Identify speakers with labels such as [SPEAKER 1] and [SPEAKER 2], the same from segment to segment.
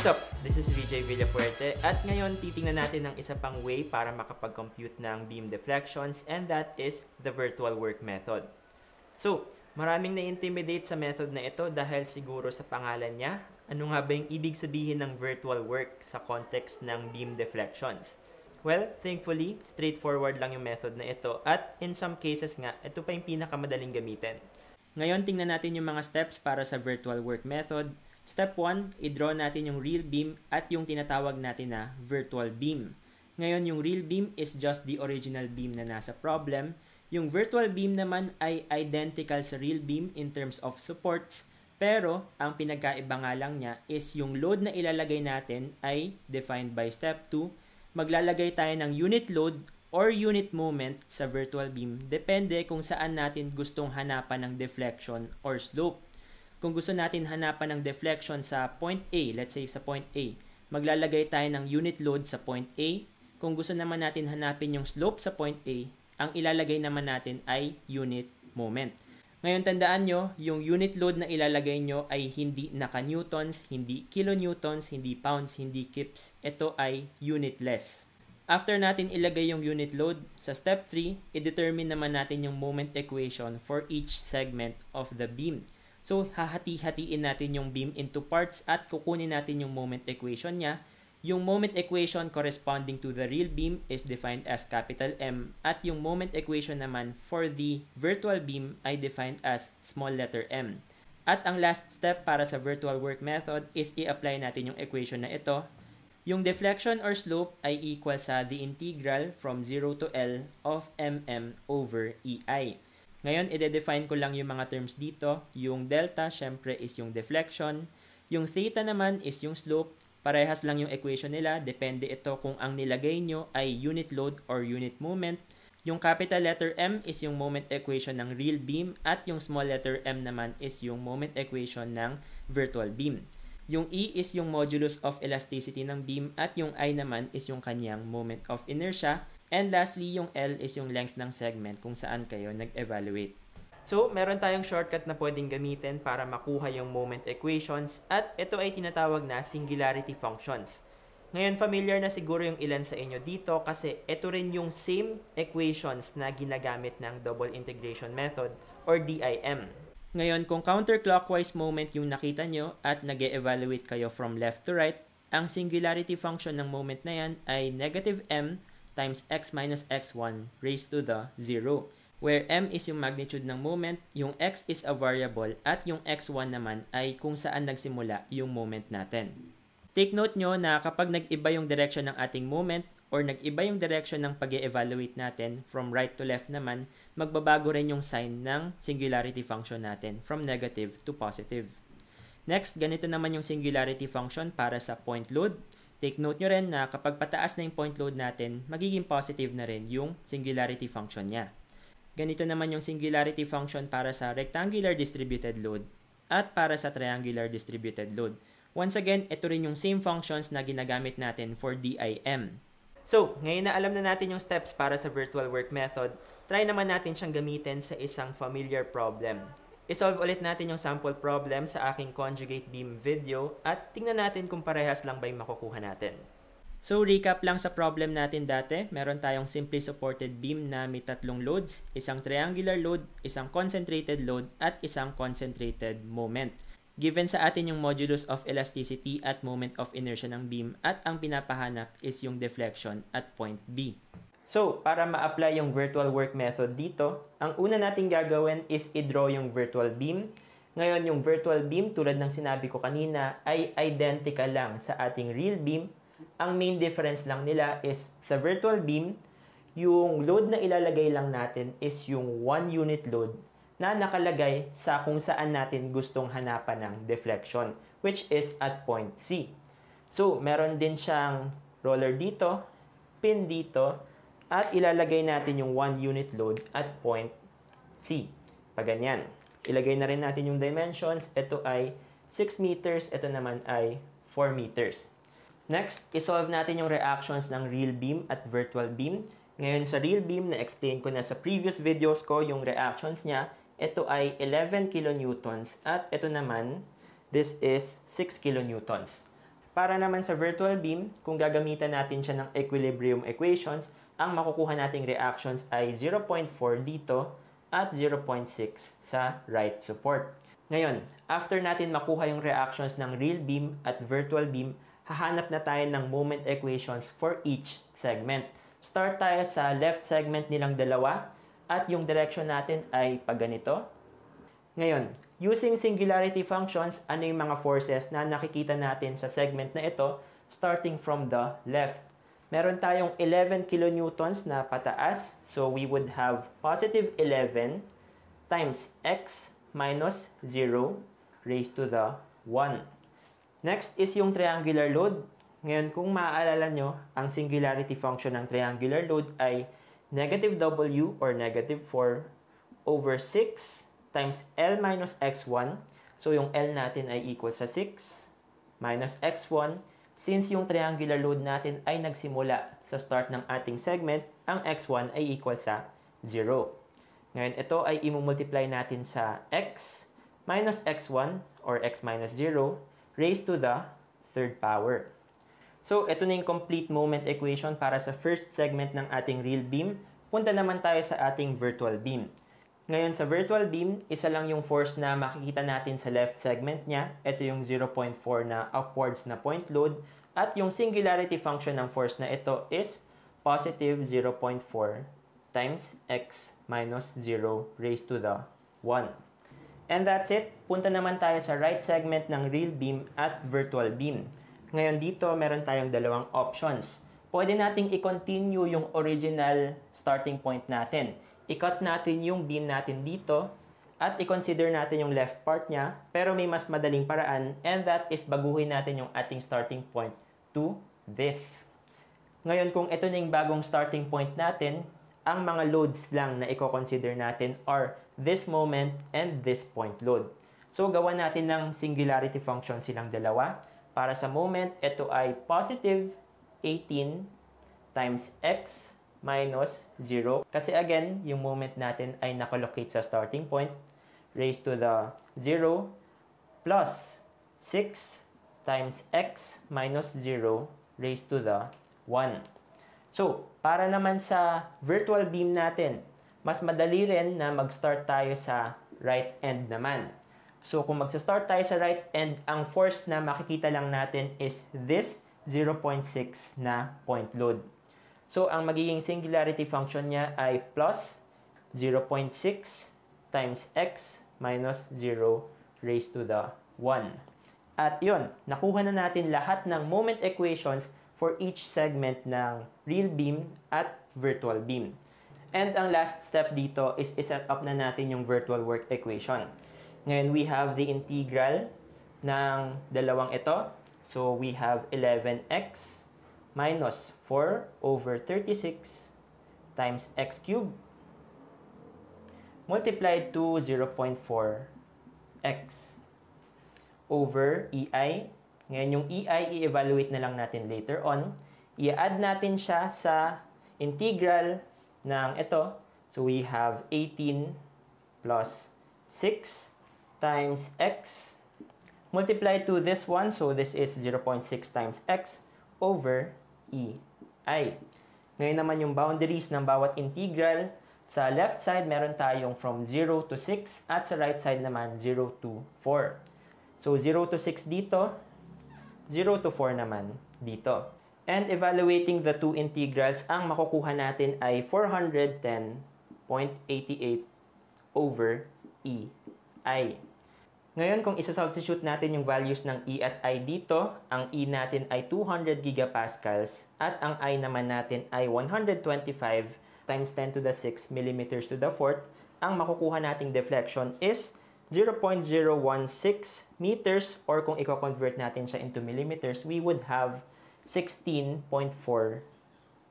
[SPEAKER 1] What's up? This is VJ Villafuerte at ngayon titingnan natin ng isa pang way para makapag-compute ng beam deflections and that is the virtual work method. So, maraming na-intimidate sa method na ito dahil siguro sa pangalan niya, ano nga ba yung ibig sabihin ng virtual work sa context ng beam deflections? Well, thankfully, straightforward lang yung method na ito at in some cases nga, ito pa yung pinakamadaling gamitin. Ngayon, tingnan natin yung mga steps para sa virtual work method. Step 1, i-draw natin yung real beam at yung tinatawag natin na virtual beam. Ngayon, yung real beam is just the original beam na nasa problem. Yung virtual beam naman ay identical sa real beam in terms of supports, pero ang pinagkaiba nga lang niya is yung load na ilalagay natin ay defined by step 2. Maglalagay tayo ng unit load or unit moment sa virtual beam depende kung saan natin gustong hanapan ng deflection or slope. Kung gusto natin hanapan ng deflection sa point A, let's say sa point A, maglalagay tayo ng unit load sa point A. Kung gusto naman natin hanapin yung slope sa point A, ang ilalagay naman natin ay unit moment. Ngayon tandaan nyo, yung unit load na ilalagay nyo ay hindi naka-newtons, hindi kilonewtons, hindi pounds, hindi kips. Ito ay unitless. After natin ilagay yung unit load, sa step 3, i-determine naman natin yung moment equation for each segment of the beam. So, hahati-hatiin natin yung beam into parts at kukunin natin yung moment equation niya. Yung moment equation corresponding to the real beam is defined as capital M at yung moment equation naman for the virtual beam ay defined as small letter m. At ang last step para sa virtual work method is i-apply natin yung equation na ito. Yung deflection or slope ay equal sa the integral from 0 to L of mm over EI. Ngayon, i-define ko lang yung mga terms dito. Yung delta, syempre, is yung deflection. Yung theta naman is yung slope. Parehas lang yung equation nila. Depende ito kung ang nilagay nyo ay unit load or unit moment. Yung capital letter M is yung moment equation ng real beam. At yung small letter m naman is yung moment equation ng virtual beam. Yung E is yung modulus of elasticity ng beam. At yung I naman is yung kanyang moment of inertia. And lastly, yung L is yung length ng segment kung saan kayo nag-evaluate. So, meron tayong shortcut na pwedeng gamitin para makuha yung moment equations at ito ay tinatawag na singularity functions. Ngayon, familiar na siguro yung ilan sa inyo dito kasi ito rin yung same equations na ginagamit ng double integration method or DIM. Ngayon, kung counterclockwise moment yung nakita nyo at nag-evaluate kayo from left to right, ang singularity function ng moment na yan ay negative m times x minus x1 raised to the 0, where m is yung magnitude ng moment, yung x is a variable, at yung x1 naman ay kung saan nagsimula yung moment natin. Take note nyo na kapag nag-iba yung direction ng ating moment or nag-iba yung direction ng pag-evaluate natin from right to left naman, magbabago rin yung sign ng singularity function natin from negative to positive. Next, ganito naman yung singularity function para sa point load. Take note nyo rin na kapag pataas na yung point load natin, magiging positive na rin yung singularity function niya. Ganito naman yung singularity function para sa rectangular distributed load at para sa triangular distributed load. Once again, ito rin yung same functions na ginagamit natin for DIM. So, ngayon na alam na natin yung steps para sa virtual work method, try naman natin siyang gamitin sa isang familiar problem. I-solve ulit natin yung sample problem sa aking conjugate beam video at tingnan natin kung parehas lang ba yung makukuha natin. So, recap lang sa problem natin dati. Meron tayong simply supported beam na may tatlong loads, isang triangular load, isang concentrated load, at isang concentrated moment. Given sa atin yung modulus of elasticity at moment of inertia ng beam at ang pinapahanap is yung deflection at point B. So, para ma-apply yung virtual work method dito, ang una nating gagawin is i-draw yung virtual beam. Ngayon, yung virtual beam, tulad ng sinabi ko kanina, ay identical lang sa ating real beam. Ang main difference lang nila is sa virtual beam, yung load na ilalagay lang natin is yung 1 unit load na nakalagay sa kung saan natin gustong hanapan ng deflection, which is at point C. So, meron din siyang roller dito, pin dito, at ilalagay natin yung 1 unit load at point C. Paganyan. Ilagay na rin natin yung dimensions. Ito ay 6 meters. Ito naman ay 4 meters. Next, isolve natin yung reactions ng real beam at virtual beam. Ngayon sa real beam, na-explain ko na sa previous videos ko yung reactions niya. Ito ay 11 kilonewtons at ito naman, this is 6 kilonewtons. para naman sa virtual beam, kung gagamitan natin siya ng equilibrium equations, ang makukuha nating reactions ay 0.4 dito at 0.6 sa right support. Ngayon, after natin makuha yung reactions ng real beam at virtual beam, hahanap na tayo ng moment equations for each segment. Start tayo sa left segment nilang dalawa at yung direction natin ay pag ganito. Ngayon, using singularity functions, ano yung mga forces na nakikita natin sa segment na ito starting from the left? Meron tayong 11 kilonewtons na pataas, so we would have positive 11 times x minus 0 raised to the 1. Next is yung triangular load. Ngayon, kung maaalala nyo, ang singularity function ng triangular load ay negative w or negative 4 over 6 times L minus x1. So, yung L natin ay equal sa 6 minus x1. Since yung triangular load natin ay nagsimula sa start ng ating segment, ang x1 ay equal sa 0. Ngayon, ito ay imumultiply natin sa x minus x1 or x minus 0 raised to the third power. So, ito na yung complete moment equation para sa first segment ng ating real beam. Punta naman tayo sa ating virtual beam. Ngayon, sa virtual beam, isa lang yung force na makikita natin sa left segment niya. Ito yung 0.4 na upwards na point load. At yung singularity function ng force na ito is positive 0.4 times x minus 0 raised to the 1. And that's it. Punta naman tayo sa right segment ng real beam at virtual beam. Ngayon dito, meron tayong dalawang options. Pwede nating i-continue yung original starting point natin. I-cut natin yung beam natin dito at i-consider natin yung left part niya, pero may mas madaling paraan, and that is baguhin natin yung ating starting point to this. Ngayon, kung ito na yung bagong starting point natin, ang mga loads lang na i-consider natin are this moment and this point load. So, gawa natin ng singularity function silang dalawa. Para sa moment, ito ay positive 18 times x minus 0. Kasi again, yung moment natin ay nakalocate sa starting point raised to the 0 plus 6 times x minus 0 raised to the 1. So, para naman sa virtual beam natin, mas madali rin na mag-start tayo sa right end naman. So, kung magsa-start tayo sa right end, ang force na makikita lang natin is this 0.6 na point load. So, ang magiging singularity function niya ay plus 0.6 times x minus 0 raised to the 1. At yun, nakuha na natin lahat ng moment equations for each segment ng real beam at virtual beam. And ang last step dito is i-set up na natin yung virtual work equation. Ngayon, we have the integral ng dalawang ito. So, we have 11x minus 4 over 36 times x cubed multiplied to 0.4x over EI. Ngayon, yung EI, i-evaluate na lang natin later on. I-add natin siya sa integral ng ito. So, we have 18 plus 6 times x multiplied to this one. So, this is 0.6 times x over EI. Ngayon naman yung boundaries ng bawat integral. Sa left side, meron tayong from 0 to 6 at sa right side naman 0 to 4. So, 0 to 6 dito, 0 to 4 naman dito. And evaluating the two integrals, ang makukuha natin ay 410.88 over EI. Ngayon, kung isa-substitute natin yung values ng E at I dito, ang E natin ay 200 gigapascals at ang I naman natin ay 125 times 10 to the 6 millimeters to the 4th. Ang makukuha nating deflection is 0.016 meters, or kung i-convert natin siya into millimeters, we would have 16.4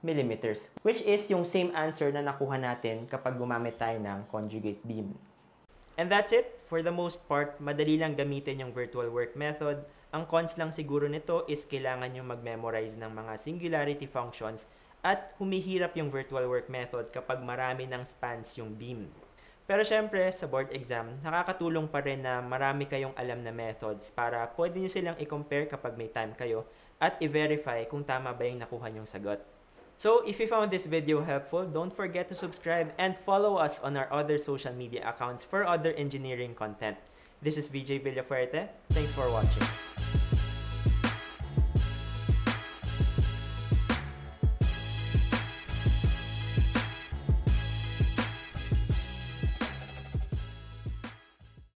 [SPEAKER 1] millimeters, which is yung same answer na nakuha natin kapag gumamit tayo ng conjugate beam. And that's it. For the most part, madali lang gamitin yung virtual work method. Ang cons lang siguro nito is kailangan nyo mag-memorize ng mga singularity functions at humihirap yung virtual work method kapag marami ng spans yung beam. Pero syempre, sa board exam, nakakatulong pa rin na marami kayong alam na methods para pwede nyo silang i-compare kapag may time kayo at i-verify kung tama ba yung nakuha nyong sagot. So, if you found this video helpful, don't forget to subscribe and follow us on our other social media accounts for other engineering content. This is VJ Villafuerte. Thanks for watching.